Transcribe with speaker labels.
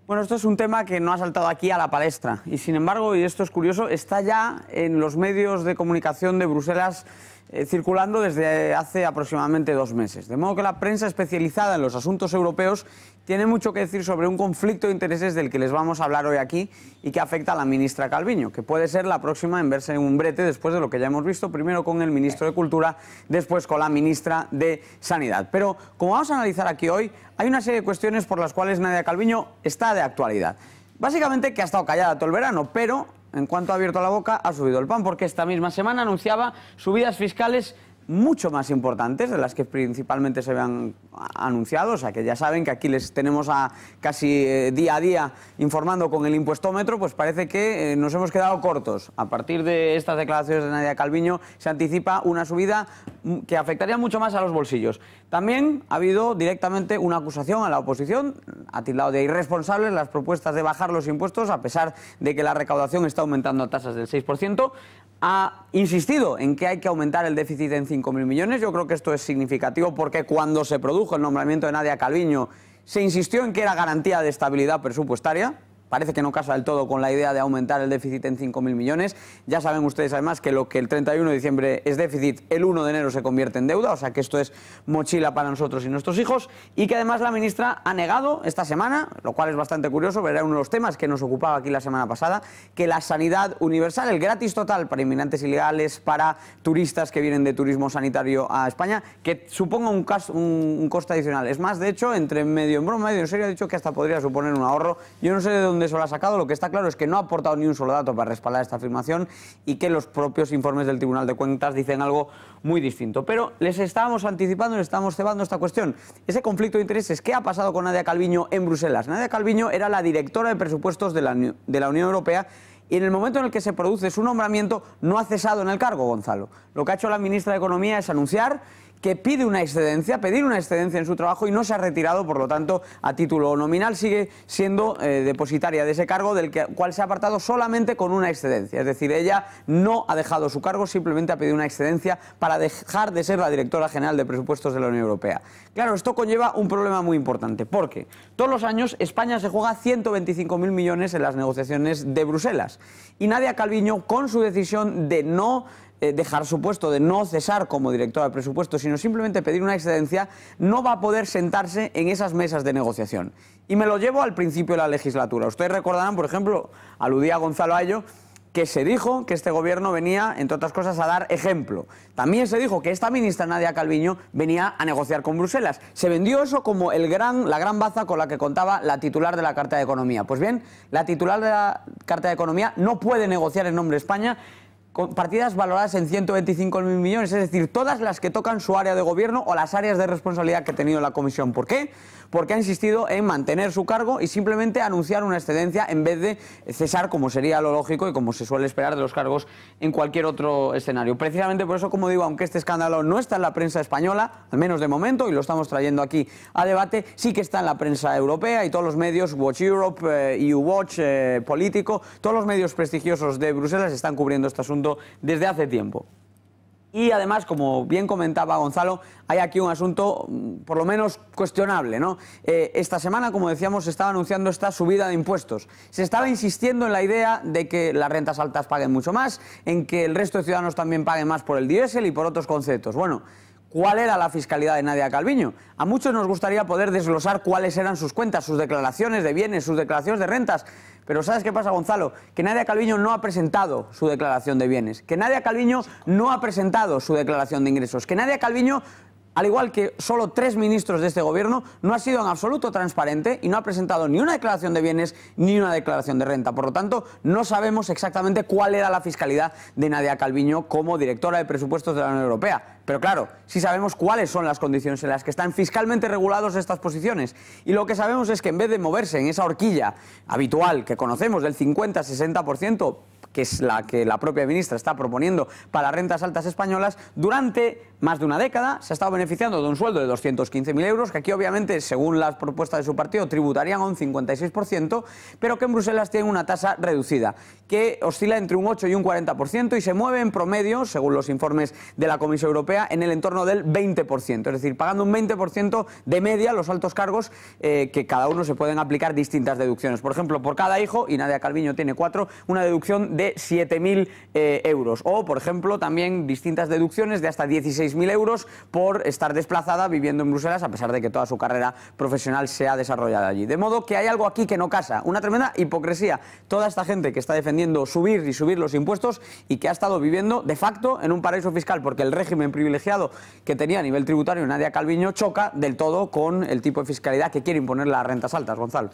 Speaker 1: Bueno, esto es un tema que no ha saltado aquí a la palestra y, sin embargo, y esto es curioso, está ya en los medios de comunicación de Bruselas circulando desde hace aproximadamente 2 meses. De modo que la prensa especializada en los asuntos europeos tiene mucho que decir sobre un conflicto de intereses del que les vamos a hablar hoy aquí y que afecta a la ministra Calviño, que puede ser la próxima en verse en un brete después de lo que ya hemos visto, primero con el ministro de Cultura, después con la ministra de Sanidad. Pero, como vamos a analizar aquí hoy, hay una serie de cuestiones por las cuales Nadia Calviño está de actualidad. Básicamente que ha estado callada todo el verano, pero en cuanto ha abierto la boca ha subido el pan, porque esta misma semana anunciaba subidas fiscales mucho más importantes de las que principalmente se habían anunciado. O sea, que ya saben que aquí les tenemos a casi día a día informando con el impuestómetro. Pues parece que nos hemos quedado cortos. A partir de estas declaraciones de Nadia Calviño se anticipa una subida que afectaría mucho más a los bolsillos. También ha habido directamente una acusación a la oposición, ha tildado de irresponsables las propuestas de bajar los impuestos, a pesar de que la recaudación está aumentando a tasas del 6%. Ha insistido en que hay que aumentar el déficit en 5.000 millones. Yo creo que esto es significativo porque cuando se produjo el nombramiento de Nadia Calviño se insistió en que era garantía de estabilidad presupuestaria. Parece que no casa del todo con la idea de aumentar el déficit en 5.000 millones. Ya saben ustedes además que lo que el 31 de diciembre es déficit, el 1 de enero se convierte en deuda, o sea que esto es mochila para nosotros y nuestros hijos, y que además la ministra ha negado esta semana, lo cual es bastante curioso, era uno de los temas que nos ocupaba aquí la semana pasada, que la sanidad universal, el gratis total para inmigrantes ilegales, para turistas que vienen de turismo sanitario a España, que suponga un coste adicional. Es más, de hecho, entre medio en broma, medio en serio, ha dicho que hasta podría suponer un ahorro. Yo no sé de dónde eso lo ha sacado. Lo que está claro es que no ha aportado ni un solo dato para respaldar esta afirmación y que los propios informes del Tribunal de Cuentas dicen algo muy distinto. Pero les estábamos anticipando, les estábamos cebando esta cuestión. Ese conflicto de intereses, ¿qué ha pasado con Nadia Calviño en Bruselas? Nadia Calviño era la directora de presupuestos de la Unión Europea y en el momento en el que se produce su nombramiento no ha cesado en el cargo, Gonzalo. Lo que ha hecho la ministra de Economía es anunciar que pide una excedencia, pedir una excedencia en su trabajo y no se ha retirado, por lo tanto, a título nominal sigue siendo depositaria de ese cargo, del cual se ha apartado solamente con una excedencia. Es decir, ella no ha dejado su cargo, simplemente ha pedido una excedencia para dejar de ser la directora general de presupuestos de la Unión Europea. Claro, esto conlleva un problema muy importante, porque todos los años España se juega 125.000 millones en las negociaciones de Bruselas. Y Nadia Calviño, con su decisión de no dejar su puesto, de no cesar como directora de presupuestos, sino simplemente pedir una excedencia, no va a poder sentarse en esas mesas de negociación. Y me lo llevo al principio de la legislatura. Ustedes recordarán, por ejemplo, aludía Gonzalo a ello, que se dijo que este gobierno venía, entre otras cosas, a dar ejemplo. También se dijo que esta ministra Nadia Calviño venía a negociar con Bruselas. Se vendió eso como la gran baza con la que contaba la titular de la Carta de Economía. Pues bien, la titular de la Carta de Economía no puede negociar en nombre de España con partidas valoradas en 125.000 millones, es decir, todas las que tocan su área de gobierno o las áreas de responsabilidad que ha tenido la Comisión. ¿Por qué? Porque ha insistido en mantener su cargo y simplemente anunciar una excedencia en vez de cesar, como sería lo lógico y como se suele esperar de los cargos en cualquier otro escenario. Precisamente por eso, como digo, aunque este escándalo no está en la prensa española, al menos de momento, y lo estamos trayendo aquí a debate, sí que está en la prensa europea y todos los medios, Watch Europe, EU Watch, Político, todos los medios prestigiosos de Bruselas están cubriendo este asunto desde hace tiempo. Y además, como bien comentaba Gonzalo, hay aquí un asunto por lo menos cuestionable, ¿no? Esta semana, como decíamos, se estaba anunciando esta subida de impuestos. Se estaba insistiendo en la idea de que las rentas altas paguen mucho más, en que el resto de ciudadanos también paguen más por el diésel y por otros conceptos. Bueno, ¿cuál era la fiscalidad de Nadia Calviño? A muchos nos gustaría poder desglosar cuáles eran sus cuentas, sus declaraciones de bienes, sus declaraciones de rentas. Pero ¿sabes qué pasa, Gonzalo? Que Nadia Calviño no ha presentado su declaración de bienes, que Nadia Calviño no ha presentado su declaración de ingresos, que Nadia Calviño, al igual que solo 3 ministros de este gobierno, no ha sido en absoluto transparente y no ha presentado ni una declaración de bienes ni una declaración de renta. Por lo tanto, no sabemos exactamente cuál era la fiscalidad de Nadia Calviño como directora de presupuestos de la Unión Europea. Pero claro, sí sabemos cuáles son las condiciones en las que están fiscalmente regulados estas posiciones. Y lo que sabemos es que en vez de moverse en esa horquilla habitual que conocemos del 50-60%, que es la que la propia ministra está proponiendo para las rentas altas españolas, durante más de una década se ha estado beneficiando de un sueldo de 215.000 euros, que aquí obviamente, según las propuestas de su partido, tributarían a un 56%, pero que en Bruselas tienen una tasa reducida, que oscila entre un 8 y un 40% y se mueve en promedio, según los informes de la Comisión Europea, en el entorno del 20%, es decir, pagando un 20% de media los altos cargos, que cada uno se pueden aplicar distintas deducciones. Por ejemplo, por cada hijo, y Nadia Calviño tiene 4, una deducción de 7.000 euros. O, por ejemplo, también distintas deducciones de hasta 16.000 euros por estar desplazada viviendo en Bruselas, a pesar de que toda su carrera profesional se ha desarrollado allí. De modo que hay algo aquí que no casa, una tremenda hipocresía. Toda esta gente que está defendiendo subir y subir los impuestos y que ha estado viviendo de facto en un paraíso fiscal, porque el régimen privilegiado que tenía a nivel tributario Nadia Calviño choca del todo con el tipo de fiscalidad que quiere imponer las rentas altas. Gonzalo.